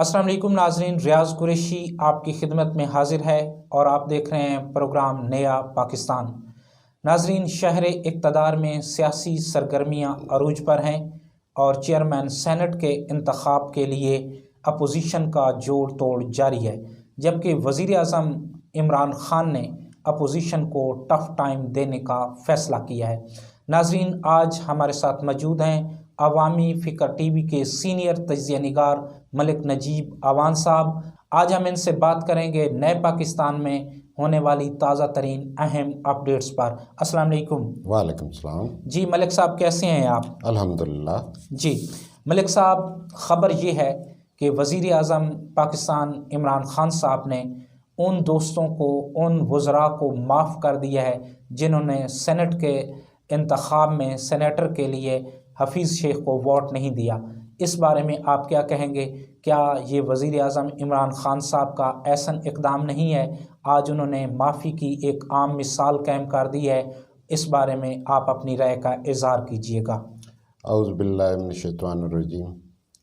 अस्सलाम वालेकुम नाजरीन, रियाज कुरैशी आपकी खिदमत में हाजिर है और आप देख रहे हैं प्रोग्राम नया पाकिस्तान। नाजरीन, शहर इक़्तिदार में सियासी सरगर्मियाँ अरूज पर हैं और चेयरमैन सेनेट के इंतखाब के लिए अपोजिशन का जोड़ तोड़ जारी है, जबकि वज़ीर आज़म इमरान खान ने अपोजिशन को टफ टाइम देने का फ़ैसला किया है। नाजरीन, आज हमारे साथ मौजूद हैं अवामी फ़िक्र टीवी के सीनियर तजिया निगार मलिक नजीब आवान साहब। आज हम इनसे बात करेंगे नए पाकिस्तान में होने वाली ताज़ा तरीन अहम अपडेट्स पर। अस्सलाम वालेकुम। वालेकुम सलाम। जी मलिक साहब, कैसे हैं आप? अल्हम्दुलिल्लाह। जी मलिक साहब, ख़बर ये है कि वज़ीर आज़म पाकिस्तान इमरान खान साहब ने उन दोस्तों को, उन वज़रा को माफ़ कर दिया है जिन्होंने सेनेट के इंतखाब में सेनेटर के लिए हफीज़ शेख को वोट नहीं दिया। इस बारे में आप क्या कहेंगे? क्या ये वज़ीर आज़म इमरान खान साहब का ऐसा इक़दाम नहीं है? आज उन्होंने माफ़ी की एक आम मिसाल कायम कर दी है। इस बारे में आप अपनी राय का इज़हार कीजिएगा। औज़ु बिल्लाहि मिनश शैतानिर रजीम,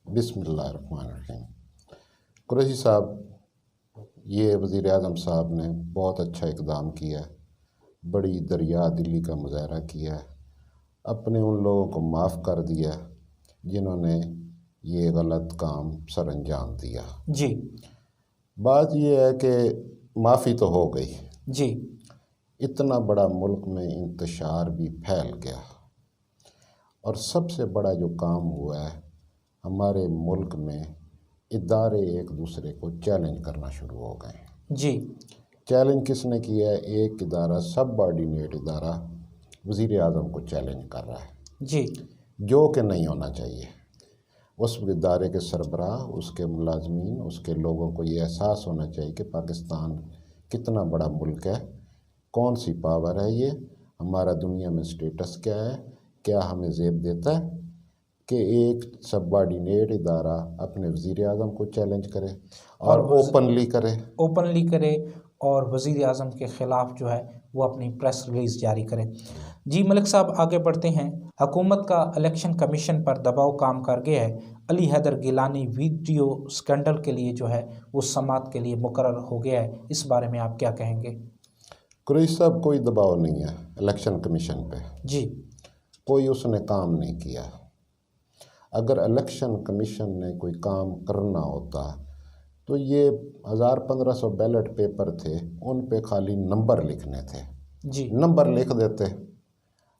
बिस्मिल्लाहिर रहमानिर रहीम। कुरैशी साहब, ये वज़ीर आज़म साहब ने बहुत अच्छा इक़दाम किया है, बड़ी दरिया दिली का मुज़ाहरा किया है, अपने उन लोगों को माफ़ कर दिया जिन्होंने ये गलत काम सर अंजाम दिया। जी, बात ये है कि माफ़ी तो हो गई जी, इतना बड़ा मुल्क में इंतशार भी फैल गया, और सबसे बड़ा जो काम हुआ है, हमारे मुल्क में इदारे एक दूसरे को चैलेंज करना शुरू हो गए। जी, चैलेंज किसने किया है? एक इदारा, सबऑर्डिनेट इदारा वज़ीर आज़म को चैलेंज कर रहा है, जी, जो कि नहीं होना चाहिए। उस इदारे के सरबराह, उसके मुलाजमीन, उसके लोगों को ये एहसास होना चाहिए कि पाकिस्तान कितना बड़ा मुल्क है, कौन सी पावर है, ये हमारा दुनिया में स्टेटस क्या है, क्या हमें ज़ेब देता है कि एक सबऑर्डिनेट इदारा अपने वज़ीर आज़म को चैलेंज करे और ओपनली करे और वज़ीर आज़म के ख़िलाफ़ जो है वो अपनी प्रेस रिलीज़ जारी करे। जी मलिक साहब, आगे बढ़ते हैं। हुकूमत का इलेक्शन कमीशन पर दबाव काम कर गया है। अली हैदर गिलानी वीडियो स्कैंडल के लिए जो है वो समाअत के लिए मुकर्रर हो गया है। इस बारे में आप क्या कहेंगे? कुरैशी साहब, कोई दबाव नहीं है इलेक्शन कमीशन पे। जी, कोई उसने काम नहीं किया। अगर इलेक्शन कमीशन ने कोई काम करना होता तो ये 1500 बैलेट पेपर थे, उन पे खाली नंबर लिखने थे। जी, नंबर लिख देते,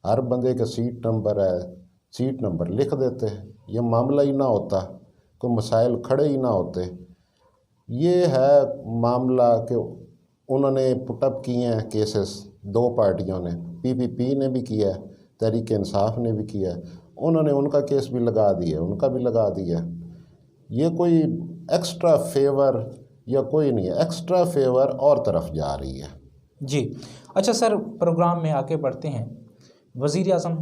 हर बंदे का सीट नंबर है, सीट नंबर लिख देते, ये मामला ही ना होता, कोई मसाइल खड़े ही ना होते। ये है मामला कि उन्होंने पुटअप किए हैं केसेस, दो पार्टियों ने, पीपीपी ने भी किया है, तहरीक इंसाफ ने भी किया है, उन्होंने उनका केस भी लगा दिया, उनका भी लगा दिया। ये कोई एक्स्ट्रा फेवर या कोई नहीं है, एक्स्ट्रा फेवर और तरफ जा रही है। जी। अच्छा सर, प्रोग्राम में आगे बढ़ते हैं। वज़ीर आज़म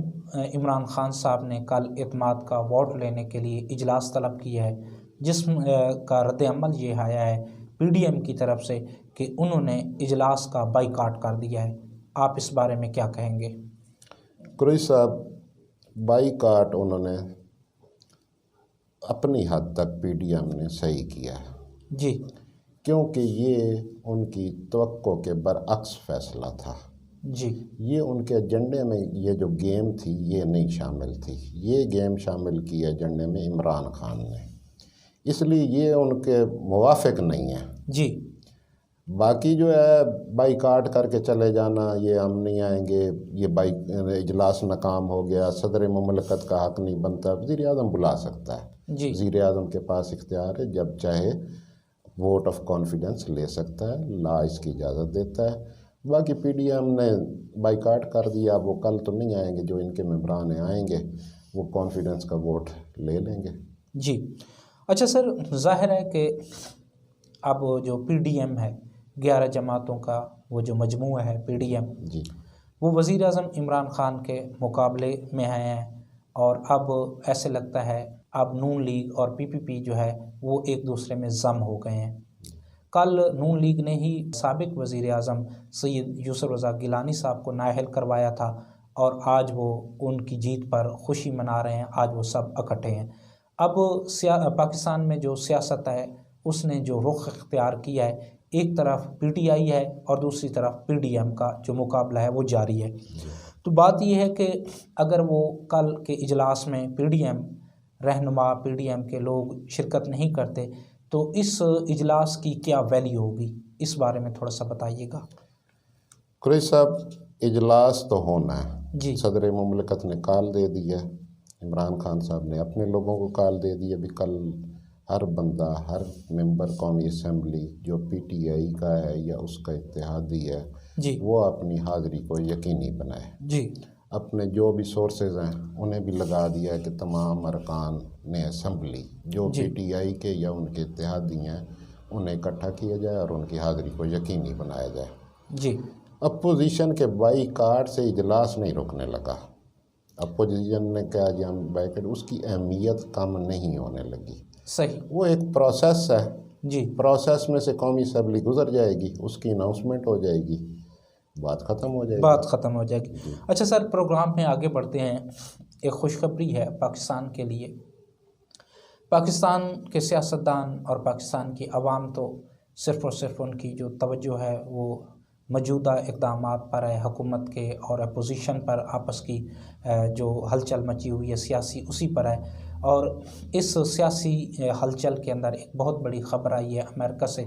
इमरान खान साहब ने कल एतमाद का वोट लेने के लिए इजलास तलब किया है, का रद्द-ए-अमल ये आया है पीडीएम की तरफ से कि उन्होंने इजलास का बाइकाट कर दिया है। आप इस बारे में क्या कहेंगे? कुरैशी साहब, बाइकाट उन्होंने अपनी हद तक पीडीएम ने सही किया है। जी, क्योंकि ये उनकी तवक्को के बरअक्स फैसला था। जी, ये उनके एजेंडे में ये जो गेम थी ये नहीं शामिल थी। ये गेम शामिल की एजेंडे में इमरान खान ने, इसलिए ये उनके मुवाफिक नहीं है। जी, बाकी जो है बाइकाट करके चले जाना, ये हम नहीं आएंगे, ये इजलास नाकाम हो गया, सदर मुमलकत का हक़ नहीं बनता, वज़ीर आज़म बुला सकता है। जी, वज़ीर आज़म के पास इख्तियार है, जब चाहे वोट ऑफ कॉन्फिडेंस ले सकता है, ला इसकी इजाज़त देता है। बाकी पीडीएम ने बाइकाट कर दिया, वो कल तो नहीं आएंगे, जो इनके मेंबरान आएंगे वो कॉन्फिडेंस का वोट ले लेंगे। जी। अच्छा सर, ज़ाहिर है कि अब जो पीडीएम है, 11 जमातों का वो जो मजमूआ है पीडीएम, जी, वो वज़ीर आज़म इमरान खान के मुकाबले में आए हैं और अब ऐसे लगता है अब नून लीग और पीपीपी जो है वो एक दूसरे में ज़म हो गए हैं। कल नून लीग ने ही साबिक वज़ीर आज़म सैयद यूसुफ रज़ा गिलानी साहब को नाअहल करवाया था और आज वो उनकी जीत पर खुशी मना रहे हैं। आज वो सब इकट्ठे हैं। अब पाकिस्तान में जो सियासत है उसने जो रुख इख्तियार किया है, एक तरफ पीटीआई है और दूसरी तरफ पीडीएम का जो मुकाबला है वो जारी है। तो बात यह है कि अगर वो कल के इजलास में पीडीएम रहनुमा, पीडीएम के लोग शिरकत नहीं करते तो इस इजलास की क्या वैल्यू होगी, इस बारे में थोड़ा सा बताइएगा। कुरैशी साहब, इजलास तो होना है जी। सदर मुमलिकत ने कॉल दे दिया, इमरान खान साहब ने अपने लोगों को कॉल दे दिया भी कल हर बंदा, हर मेंबर कौमी असम्बली जो पीटीआई का है या उसका इत्तेहादी है जी, वो अपनी हाज़िरी को यकीनी बनाए। जी, अपने जो भी सोर्सेज हैं उन्हें भी लगा दिया है कि तमाम अरकान ने असम्बली जो जी, पीटीआई के या उनके इत्तेहादी हैं उन्हें इकट्ठा किया जाए और उनकी हाज़िरी को यकीनी बनाया जाए। जी, अपोजिशन के बाईकाट से इजलास नहीं रुकने लगा। अपोजिशन ने कहा जी हम बाईकाट, उसकी अहमियत कम नहीं होने लगी। सही। वो एक प्रोसेस है, जी, प्रोसेस में से कौमी असम्बली गुजर जाएगी, उसकी अनाउंसमेंट हो जाएगी, बात ख़त्म हो जाएगी, बात ख़त्म हो जाएगी। अच्छा सर, प्रोग्राम में आगे बढ़ते हैं। एक खुशखबरी है पाकिस्तान के लिए। पाकिस्तान के सियासतदान और पाकिस्तान की आवाम तो सिर्फ़ और सिर्फ उनकी जो तवज्जो है वो मौजूदा इक़दामात पर है, हुकूमत के और अपोजिशन पर आपस की जो हलचल मची हुई है सियासी, उसी पर है। और इस सियासी हलचल के अंदर एक बहुत बड़ी ख़बर आई है अमेरिका से।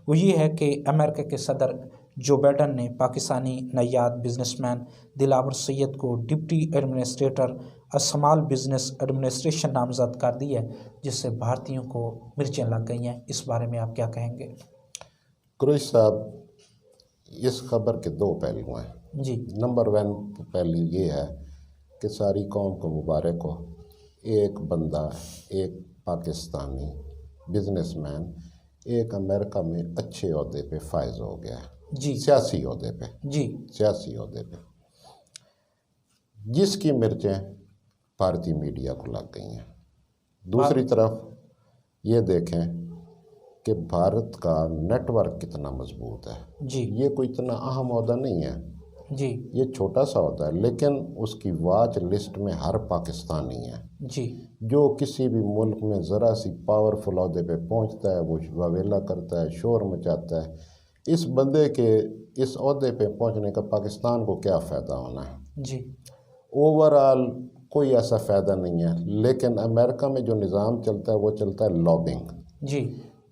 वो ये है कि अमेरिका के सदर जो बाइडन ने पाकिस्तानी नयाद बिजनेसमैन दिलावर सैयद को deputy administrator small business administration नामजद कर दी है, जिससे भारतीयों को मिर्चें लग गई हैं। इस बारे में आप क्या कहेंगे? कुरैशी साहब, इस खबर के दो पहलू हैं। जी, नंबर 1 पहलू ये है कि सारी कौम को मुबारक हो, एक बंदा, एक पाकिस्तानी बिजनेसमैन एक अमेरिका में अच्छे ओहदे पे फायज हो गया है। जी, सियासी ओहदे पे, जी, सियासी ओहदे पे, जिसकी मिर्चें भारतीय मीडिया को लग गई हैं। दूसरी तरफ ये देखें कि भारत का नेटवर्क कितना मजबूत है। जी, ये कोई इतना अहम ओहदा नहीं है, जी, ये छोटा सा ओहदा है, लेकिन उसकी वॉच लिस्ट में हर पाकिस्तानी है। जी, जो किसी भी मुल्क में ज़रा सी पावरफुल ओहदे पे पहुंचता है वो वावेला करता है, शोर मचाता है। इस बंदे के इस ओहदे पे पहुंचने का पाकिस्तान को क्या फ़ायदा होना है? जी, ओवरऑल कोई ऐसा फ़ायदा नहीं है। लेकिन अमेरिका में जो निज़ाम चलता है वो चलता है लॉबिंग। जी,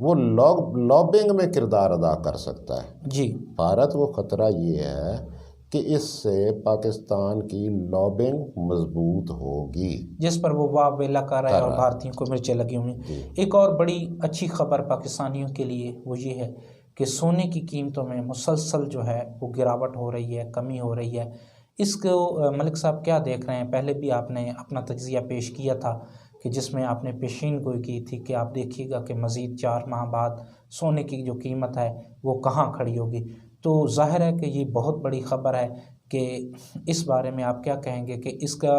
वो लॉबिंग में किरदार अदा कर सकता है। जी, भारत को ख़तरा ये है कि इससे पाकिस्तान की लॉबिंग मजबूत होगी, जिस पर वो वाह वेला कर रहा है और कर रहा है। भारतीयों को मिर्चें लगी हुई हैं। एक और बड़ी अच्छी खबर पाकिस्तानियों के लिए वो ये है कि सोने की कीमतों में मुसलसल जो है वो गिरावट हो रही है, कमी हो रही है। इसको मलिक साहब क्या देख रहे हैं? पहले भी आपने अपना तज्ज़िया पेश किया था कि जिसमें आपने पेशीन गोई की थी कि आप देखिएगा कि मज़ीद 4 माह बाद सोने की जो कीमत है वो कहाँ खड़ी होगी। तो ज़ाहिर है कि ये बहुत बड़ी ख़बर है कि इस बारे में आप क्या कहेंगे कि इसका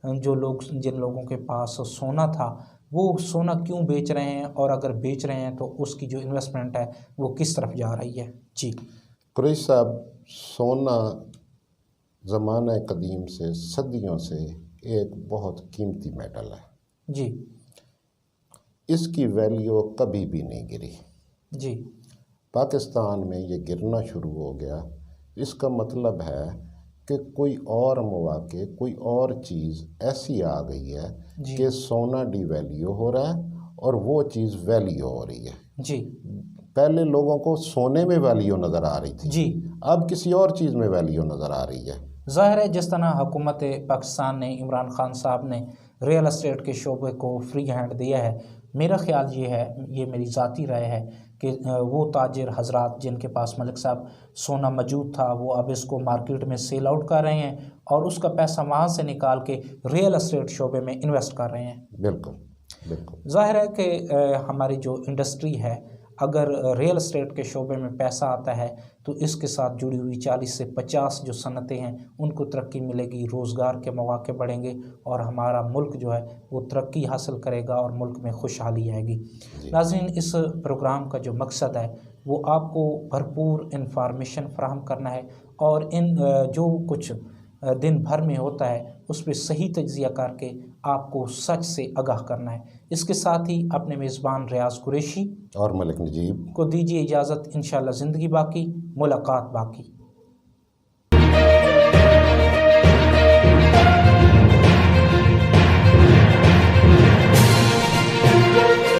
जो लोग, जिन लोगों के पास सोना था वो सोना क्यों बेच रहे हैं, और अगर बेच रहे हैं तो उसकी जो इन्वेस्टमेंट है वो किस तरफ जा रही है? जी, कुरैशी साहब, सोना ज़माना कदीम से, सदियों से एक बहुत कीमती मेटल है। जी, इसकी वैल्यू कभी भी नहीं गिरी। जी, पाकिस्तान में ये गिरना शुरू हो गया, इसका मतलब है कि कोई और मौके, कोई और चीज़ ऐसी आ गई है जी, कि सोना डिवैल्यू हो रहा है और वो चीज़ वैल्यू हो रही है। जी, पहले लोगों को सोने में वैल्यू नज़र आ रही थी, जी, अब किसी और चीज़ में वैल्यू नज़र आ रही है। ज़ाहिर है जिस तरह हुकूमत पाकिस्तान ने, इमरान खान साहब ने रियल एस्टेट के शोबे को फ्री हैंड दिया है, मेरा ख्याल ये है, ये मेरी ज़ाती राय है कि वो ताजिर हजरात जिनके पास मलिक साहब सोना मौजूद था वो अब इसको मार्केट में सेल आउट कर रहे हैं और उसका पैसा वहाँ से निकाल के रियल एस्टेट शोबे में इन्वेस्ट कर रहे हैं। बिल्कुल, बिल्कुल। ज़ाहिर है कि हमारी जो इंडस्ट्री है, अगर रियल एस्टेट के शोबे में पैसा आता है तो इसके साथ जुड़ी हुई 40 से 50 जो सनतें हैं उनको तरक्की मिलेगी, रोज़गार के मौके बढ़ेंगे और हमारा मुल्क जो है वो तरक्की हासिल करेगा और मुल्क में खुशहाली आएगी। नाज़रीन, इस प्रोग्राम का जो मकसद है वो आपको भरपूर इंफॉर्मेशन फ़राहम करना है और इन जो कुछ दिन भर में होता है उस पर सही तज्जिया करके आपको सच से आगाह करना है। इसके साथ ही अपने मेज़बान रियाज कुरैशी और मलिक नजीब को दीजिए इजाज़त। इंशाअल्लाह ज़िंदगी बाकी, मुलाकात बाकी।